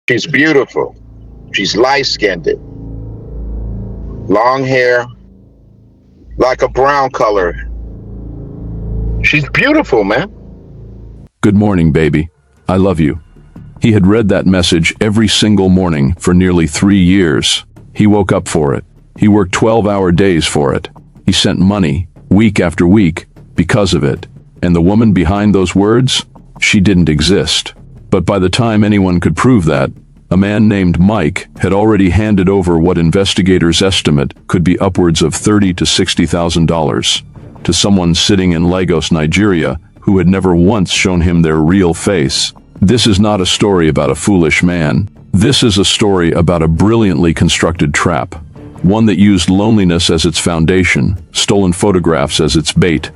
She's beautiful. She's light-skinned, long hair, like a brown color. She's beautiful, man. Good morning, baby. I love you. He had read that message every single morning for nearly 3 years. He woke up for it. He worked 12-hour days for it. He sent money, week after week, because of it. And the woman behind those words? She didn't exist. But by the time anyone could prove that, a man named Mike had already handed over what investigators estimate could be upwards of $30,000 to $60,000 to someone sitting in Lagos, Nigeria, who had never once shown him their real face. This is not a story about a foolish man. This is a story about a brilliantly constructed trap. One that used loneliness as its foundation, stolen photographs as its bait,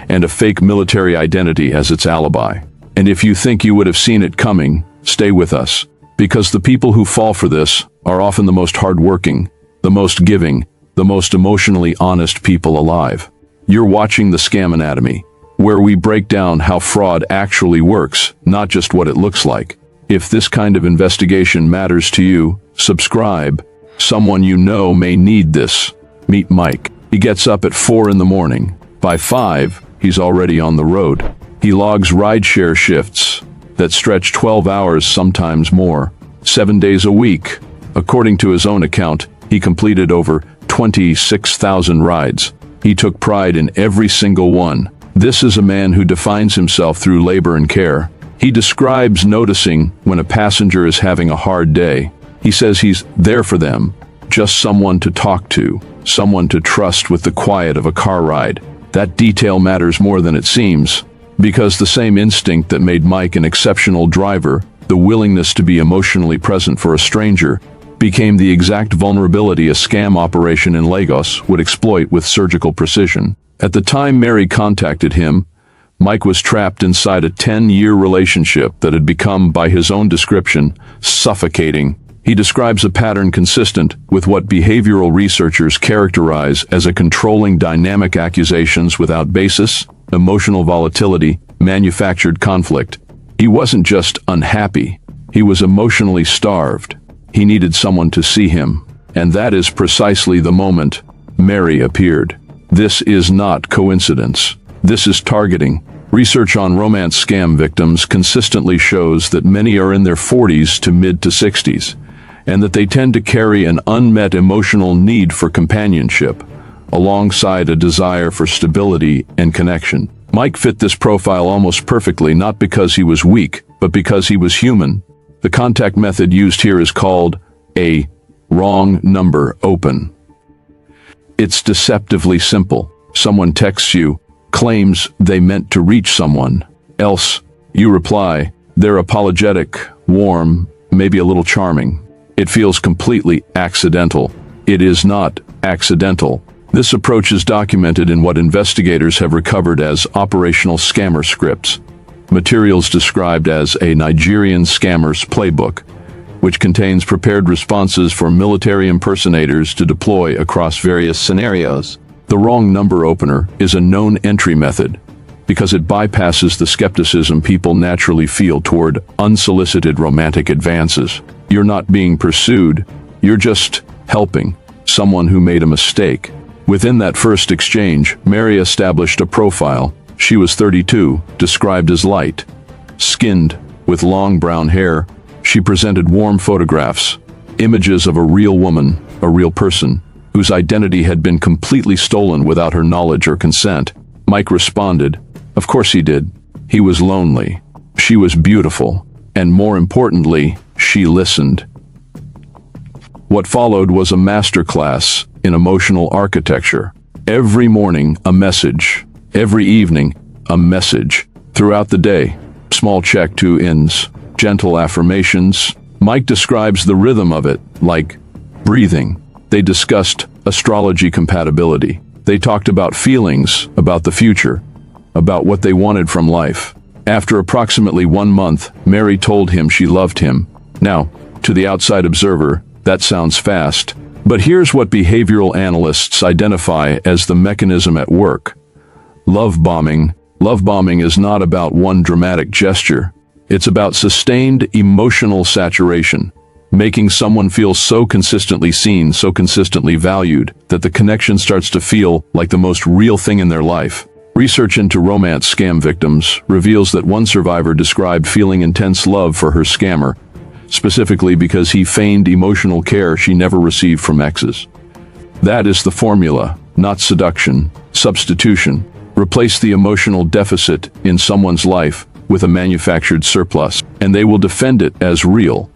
and a fake military identity as its alibi. And if you think you would have seen it coming, stay with us. Because the people who fall for this are often the most hardworking, the most giving, the most emotionally honest people alive. You're watching The Scam Anatomy, where we break down how fraud actually works, not just what it looks like. If this kind of investigation matters to you, subscribe. Someone you know may need this. Meet Mike. He gets up at 4 in the morning. By 5, he's already on the road. He logs rideshare shifts that stretch 12 hours, sometimes more, 7 days a week. According to his own account, he completed over 26,000 rides. He took pride in every single one. This is a man who defines himself through labor and care. He describes noticing when a passenger is having a hard day. He says he's there for them, just someone to talk to, someone to trust with the quiet of a car ride. That detail matters more than it seems, because the same instinct that made Mike an exceptional driver, the willingness to be emotionally present for a stranger, became the exact vulnerability a scam operation in Lagos would exploit with surgical precision. At the time Mary contacted him, Mike was trapped inside a 10-year relationship that had become, by his own description, suffocating. He describes a pattern consistent with what behavioral researchers characterize as a controlling dynamic: accusations without basis, emotional volatility, manufactured conflict. He wasn't just unhappy, he was emotionally starved. He needed someone to see him, and that is precisely the moment Mary appeared. This is not coincidence. This is targeting. Research on romance scam victims consistently shows that many are in their 40s to mid to 60s, and that they tend to carry an unmet emotional need for companionship, alongside a desire for stability and connection. Mike fit this profile almost perfectly, not because he was weak, but because he was human. The contact method used here is called a wrong number open. It's deceptively simple. Someone texts you, claims they meant to reach someone else. You reply. They're apologetic, warm, maybe a little charming. It feels completely accidental. It is not accidental. This approach is documented in what investigators have recovered as operational scammer scripts, materials described as a Nigerian scammer's playbook, which contains prepared responses for military impersonators to deploy across various scenarios. The wrong number opener is a known entry method because it bypasses the skepticism people naturally feel toward unsolicited romantic advances. You're not being pursued, you're just helping someone who made a mistake. Within that first exchange, Mary established a profile. She was 32, described as light skinned, with long brown hair. She presented warm photographs, images of a real woman, a real person, whose identity had been completely stolen without her knowledge or consent. Mike responded. Of course he did. He was lonely. She was beautiful. And more importantly, she listened. What followed was a masterclass in emotional architecture. Every morning, a message. Every evening, a message. Throughout the day, small check to ins, gentle affirmations. Mike describes the rhythm of it like breathing. They discussed astrology compatibility. They talked about feelings, about the future, about what they wanted from life. After approximately 1 month, Mary told him she loved him. Now, to the outside observer, that sounds fast. But here's what behavioral analysts identify as the mechanism at work. Love bombing. Love bombing is not about one dramatic gesture. It's about sustained emotional saturation. making someone feel so consistently seen, so consistently valued, that the connection starts to feel like the most real thing in their life. Research into romance scam victims reveals that one survivor described feeling intense love for her scammer, specifically because he feigned emotional care she never received from exes. That is the formula, not seduction, substitution. Replace the emotional deficit in someone's life with a manufactured surplus, and they will defend it as real,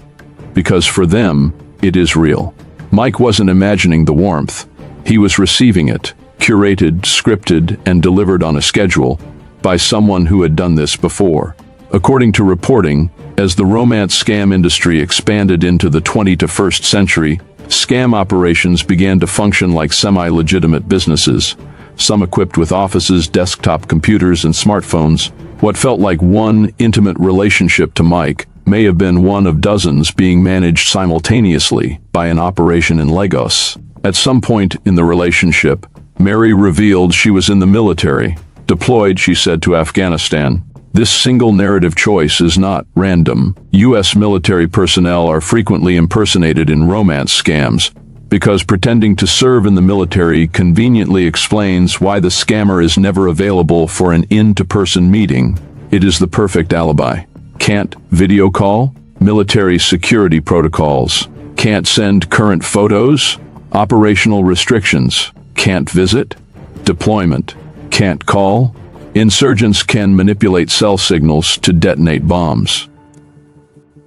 because for them, it is real. Mike wasn't imagining the warmth. He was receiving it, curated, scripted, and delivered on a schedule by someone who had done this before. According to reporting, as the romance scam industry expanded into the 21st century, scam operations began to function like semi-legitimate businesses, some equipped with offices, desktop computers, and smartphones. What felt like one intimate relationship to Mike may have been one of dozens being managed simultaneously by an operation in Lagos. At some point in the relationship, Mary revealed she was in the military, deployed, she said, to Afghanistan. This single narrative choice is not random. U.S. military personnel are frequently impersonated in romance scams because pretending to serve in the military conveniently explains why the scammer is never available for an in-to-person meeting. It is the perfect alibi. Can't video call? Military security protocols. Can't send current photos? Operational restrictions. Can't visit? Deployment. Can't call? Insurgents can manipulate cell signals to detonate bombs.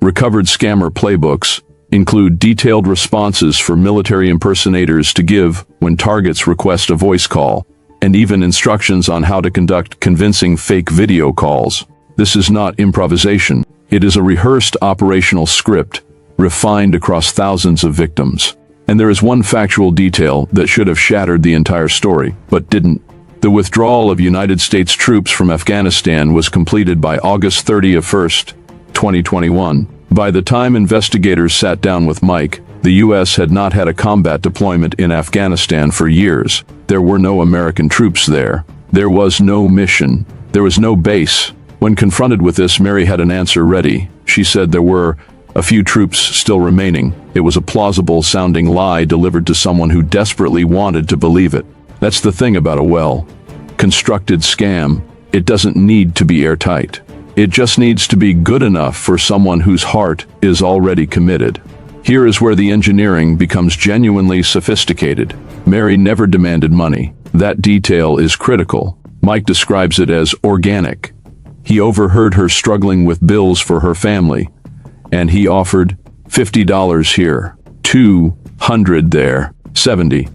Recovered scammer playbooks include detailed responses for military impersonators to give when targets request a voice call, and even instructions on how to conduct convincing fake video calls. This is not improvisation. It is a rehearsed operational script, refined across thousands of victims. And there is one factual detail that should have shattered the entire story, but didn't. The withdrawal of United States troops from Afghanistan was completed by August 31st, 2021. By the time investigators sat down with Mike, the U.S. had not had a combat deployment in Afghanistan for years. There were no American troops there. There was no mission. There was no base. When confronted with this, Mary had an answer ready. She said there were a few troops still remaining. It was a plausible-sounding lie delivered to someone who desperately wanted to believe it. That's the thing about a well-constructed scam. It doesn't need to be airtight. It just needs to be good enough for someone whose heart is already committed. Here is where the engineering becomes genuinely sophisticated. Mary never demanded money. That detail is critical. Mike describes it as organic. He overheard her struggling with bills for her family, and he offered $50 here, $200 there, $70.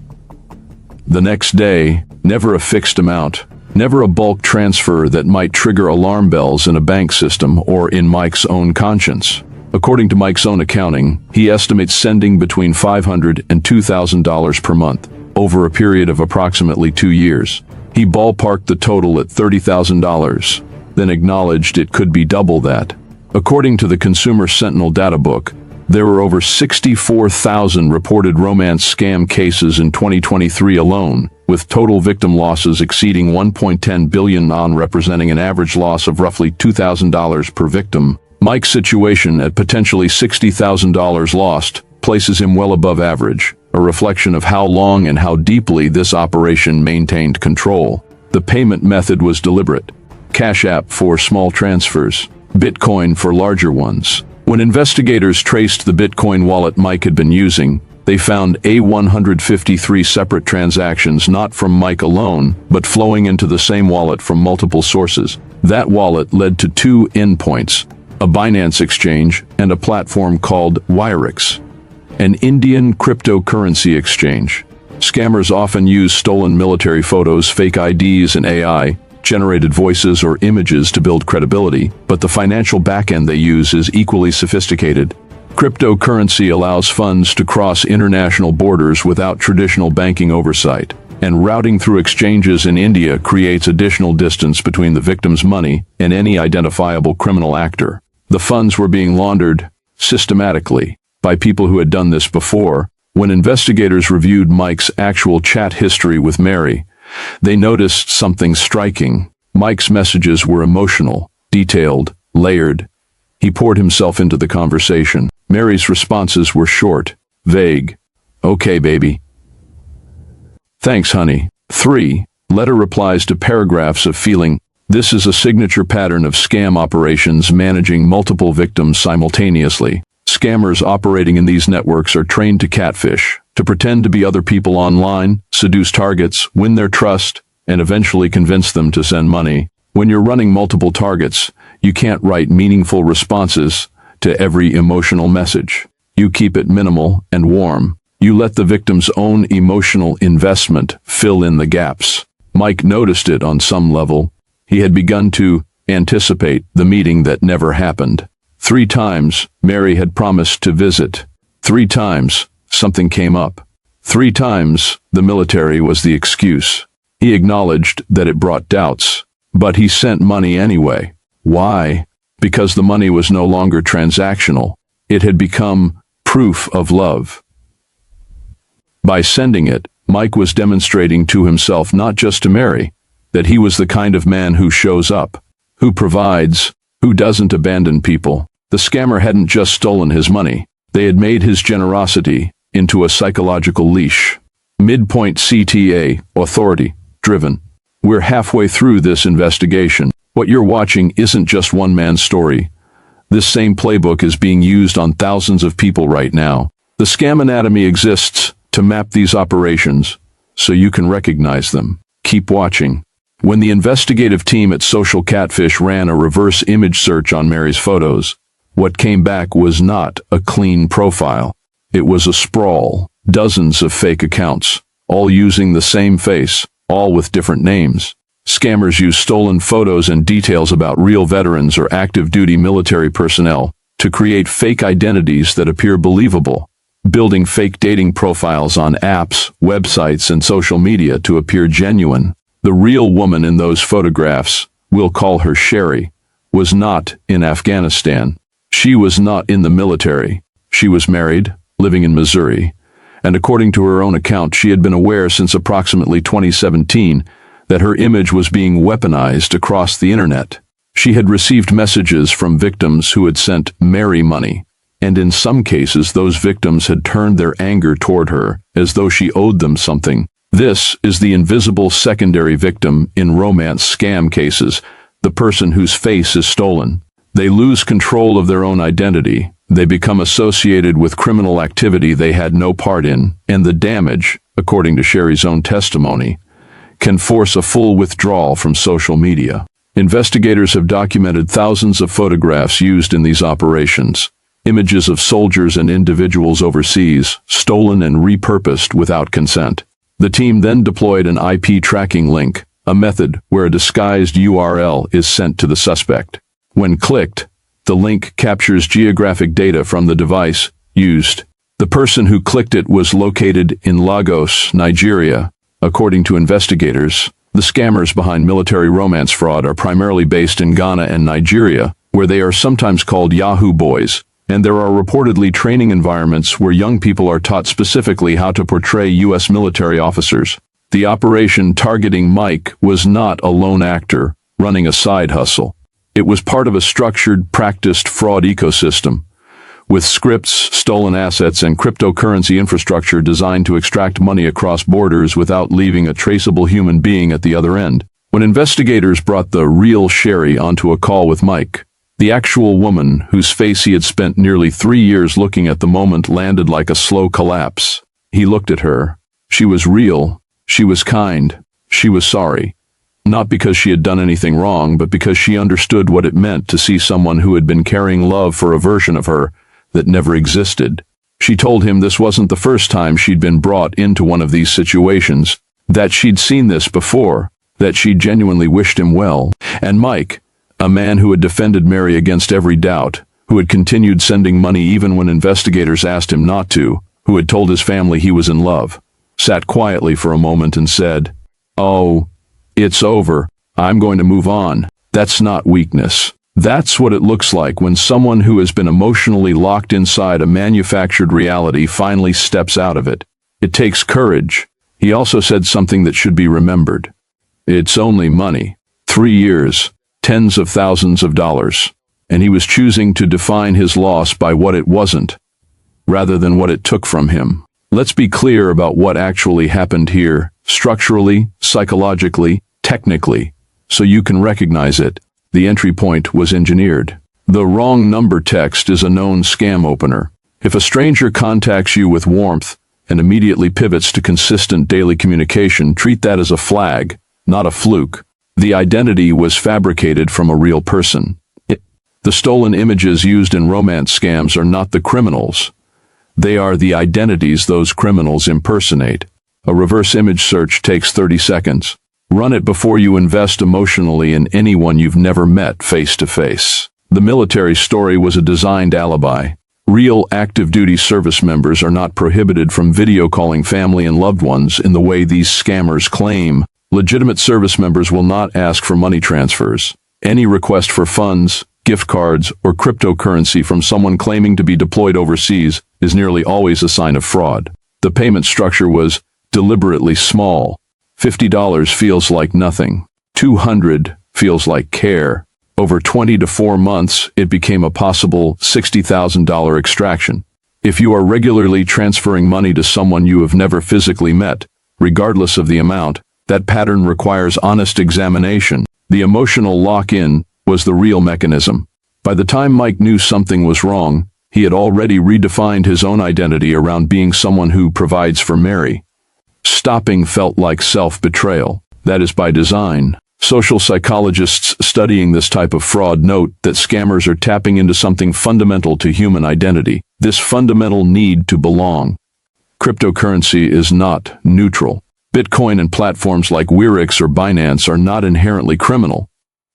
The next day, never a fixed amount, never a bulk transfer that might trigger alarm bells in a bank system or in Mike's own conscience. According to Mike's own accounting, he estimates sending between $500 and $2,000 per month over a period of approximately 2 years. He ballparked the total at $30,000, then acknowledged it could be double that. According to the Consumer Sentinel data book, there were over 64,000 reported romance scam cases in 2023 alone, with total victim losses exceeding $1.10 billion, representing an average loss of roughly $2,000 per victim. Mike's situation at potentially $60,000 lost places him well above average, a reflection of how long and how deeply this operation maintained control. The payment method was deliberate. Cash App for small transfers, Bitcoin for larger ones. When investigators traced the Bitcoin wallet Mike had been using, they found 153 separate transactions not from Mike alone, but flowing into the same wallet from multiple sources. That wallet led to 2 endpoints, a Binance exchange and a platform called Wyrix, an Indian cryptocurrency exchange. Scammers often use stolen military photos, fake IDs, and AI-generated voices or images to build credibility, but the financial backend they use is equally sophisticated. Cryptocurrency allows funds to cross international borders without traditional banking oversight, and routing through exchanges in India creates additional distance between the victim's money and any identifiable criminal actor. The funds were being laundered systematically by people who had done this before. When investigators reviewed Mike's actual chat history with Mary, they noticed something striking. Mike's messages were emotional, detailed, layered. He poured himself into the conversation. Mary's responses were short, vague. Okay, baby. Thanks, honey. 3. Letter replies to paragraphs of feeling. This is a signature pattern of scam operations managing multiple victims simultaneously. Scammers operating in these networks are trained to catfish, to pretend to be other people online, seduce targets, win their trust, and eventually convince them to send money. When you're running multiple targets, you can't write meaningful responses to every emotional message. You keep it minimal and warm. You let the victim's own emotional investment fill in the gaps. Mike noticed it on some level. He had begun to anticipate the meeting that never happened. 3 times, Mary had promised to visit. 3 times, something came up. 3 times, the military was the excuse. He acknowledged that it brought doubts, but he sent money anyway. Why? Because the money was no longer transactional. It had become proof of love. By sending it, Mike was demonstrating to himself, not just to Mary, that he was the kind of man who shows up, who provides, who doesn't abandon people. The scammer hadn't just stolen his money. They had made his generosity into a psychological leash. Midpoint CTA, authority, driven. We're halfway through this investigation. What you're watching isn't just one man's story. This same playbook is being used on thousands of people right now. The scam anatomy exists to map these operations so you can recognize them. Keep watching. When the investigative team at Social Catfish ran a reverse image search on Mary's photos, what came back was not a clean profile. It was a sprawl, dozens of fake accounts, all using the same face, all with different names. Scammers use stolen photos and details about real veterans or active duty military personnel to create fake identities that appear believable, building fake dating profiles on apps, websites, and social media to appear genuine. The real woman in those photographs, we'll call her Sherry, was not in Afghanistan. She was not in the military. She was married, living in Missouri, and according to her own account, she had been aware since approximately 2017 that her image was being weaponized across the internet. She had received messages from victims who had sent Mary money, and in some cases those victims had turned their anger toward her as though she owed them something. This is the invisible secondary victim in romance scam cases, the person whose face is stolen. They lose control of their own identity. They become associated with criminal activity they had no part in, and the damage, according to Sherry's own testimony, can force a full withdrawal from social media. Investigators have documented thousands of photographs used in these operations. Images of soldiers and individuals overseas, stolen and repurposed without consent. The team then deployed an IP tracking link, a method where a disguised URL is sent to the suspect. When clicked, the link captures geographic data from the device used. The person who clicked it was located in Lagos, Nigeria. According to investigators, the scammers behind military romance fraud are primarily based in Ghana and Nigeria, where they are sometimes called Yahoo boys, and there are reportedly training environments where young people are taught specifically how to portray U.S. military officers. The operation targeting Mike was not a lone actor running a side hustle. It was part of a structured, practiced fraud ecosystem, with scripts, stolen assets, and cryptocurrency infrastructure designed to extract money across borders without leaving a traceable human being at the other end. When investigators brought the real Sherry onto a call with Mike, the actual woman whose face he had spent nearly 3 years looking at the moment landed like a slow collapse. He looked at her. She was real. She was kind. She was sorry. Not because she had done anything wrong, but because she understood what it meant to see someone who had been carrying love for a version of her that never existed. She told him this wasn't the first time she'd been brought into one of these situations, that she'd seen this before, that she genuinely wished him well. And Mike, a man who had defended Mary against every doubt, who had continued sending money even when investigators asked him not to, who had told his family he was in love, sat quietly for a moment and said, "Oh, it's over. I'm going to move on." That's not weakness. That's what it looks like when someone who has been emotionally locked inside a manufactured reality finally steps out of it. It takes courage. He also said something that should be remembered. It's only money. 3 years, tens of thousands of dollars. and he was choosing to define his loss by what it wasn't, rather than what it took from him. Let's be clear about what actually happened here, structurally, psychologically, technically, so you can recognize it. The entry point was engineered. The wrong number text is a known scam opener. If a stranger contacts you with warmth and immediately pivots to consistent daily communication, treat that as a flag, not a fluke. The identity was fabricated from a real person. The stolen images used in romance scams are not the criminals. They are the identities those criminals impersonate. A reverse image search takes 30 seconds. Run it before you invest emotionally in anyone you've never met face to face. The military story was a designed alibi. Real active duty service members are not prohibited from video calling family and loved ones in the way these scammers claim. Legitimate service members will not ask for money transfers. Any request for funds, gift cards, or cryptocurrency from someone claiming to be deployed overseas is nearly always a sign of fraud. The payment structure was deliberately small. $50 feels like nothing. $200 feels like care. Over 20 to 4 months, it became a possible $60,000 extraction. If you are regularly transferring money to someone you have never physically met, regardless of the amount, that pattern requires honest examination. The emotional lock-in was the real mechanism. By the time Mike knew something was wrong, he had already redefined his own identity around being someone who provides for Mary. Stopping felt like self-betrayal. That is by design. Social psychologists studying this type of fraud note that scammers are tapping into something fundamental to human identity, this fundamental need to belong. Cryptocurrency is not neutral. Bitcoin and platforms like Wix or Binance are not inherently criminal.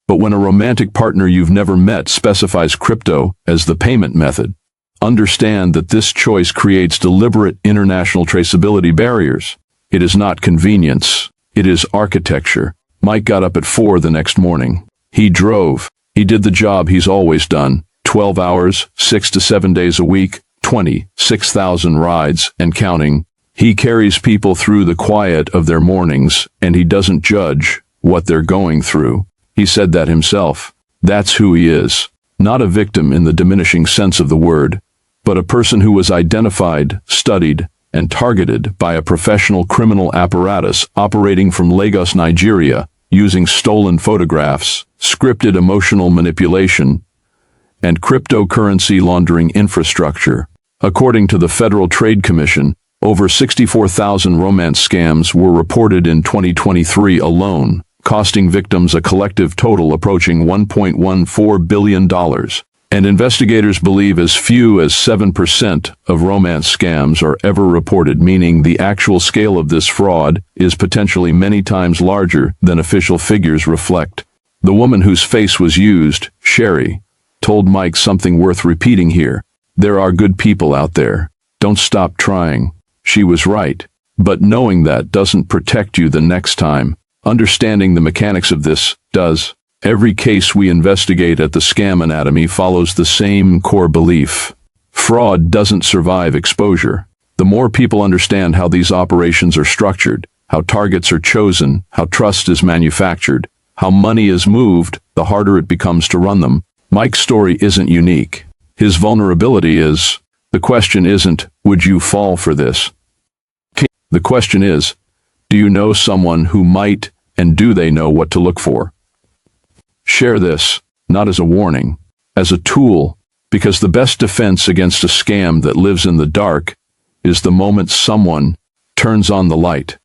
But when a romantic partner you've never met specifies crypto as the payment method, understand that this choice creates deliberate international traceability barriers. It is not convenience. It is architecture. Mike got up at 4 the next morning. He drove. He did the job he's always done. 12 hours, 6 to 7 days a week, 26,000 rides, and counting. He carries people through the quiet of their mornings, and he doesn't judge what they're going through. He said that himself. That's who he is. Not a victim in the diminishing sense of the word, but a person who was identified, studied, and targeted by a professional criminal apparatus operating from Lagos, Nigeria, using stolen photographs, scripted emotional manipulation, and cryptocurrency laundering infrastructure. According to the Federal Trade Commission, over 64,000 romance scams were reported in 2023 alone, costing victims a collective total approaching $1.14 billion. And investigators believe as few as 7% of romance scams are ever reported, meaning the actual scale of this fraud is potentially many times larger than official figures reflect. The woman whose face was used, Sherry, told Mike something worth repeating here. There are good people out there. Don't stop trying. She was right. But knowing that doesn't protect you the next time. Understanding the mechanics of this does. Every case we investigate at the Scam Anatomy follows the same core belief. Fraud doesn't survive exposure. The more people understand how these operations are structured, how targets are chosen, how trust is manufactured, how money is moved, the harder it becomes to run them. Mike's story isn't unique. His vulnerability is. The question isn't, would you fall for this? The question is, do you know someone who might, and do they know what to look for? Share this, not as a warning, as a tool, because the best defense against a scam that lives in the dark is the moment someone turns on the light.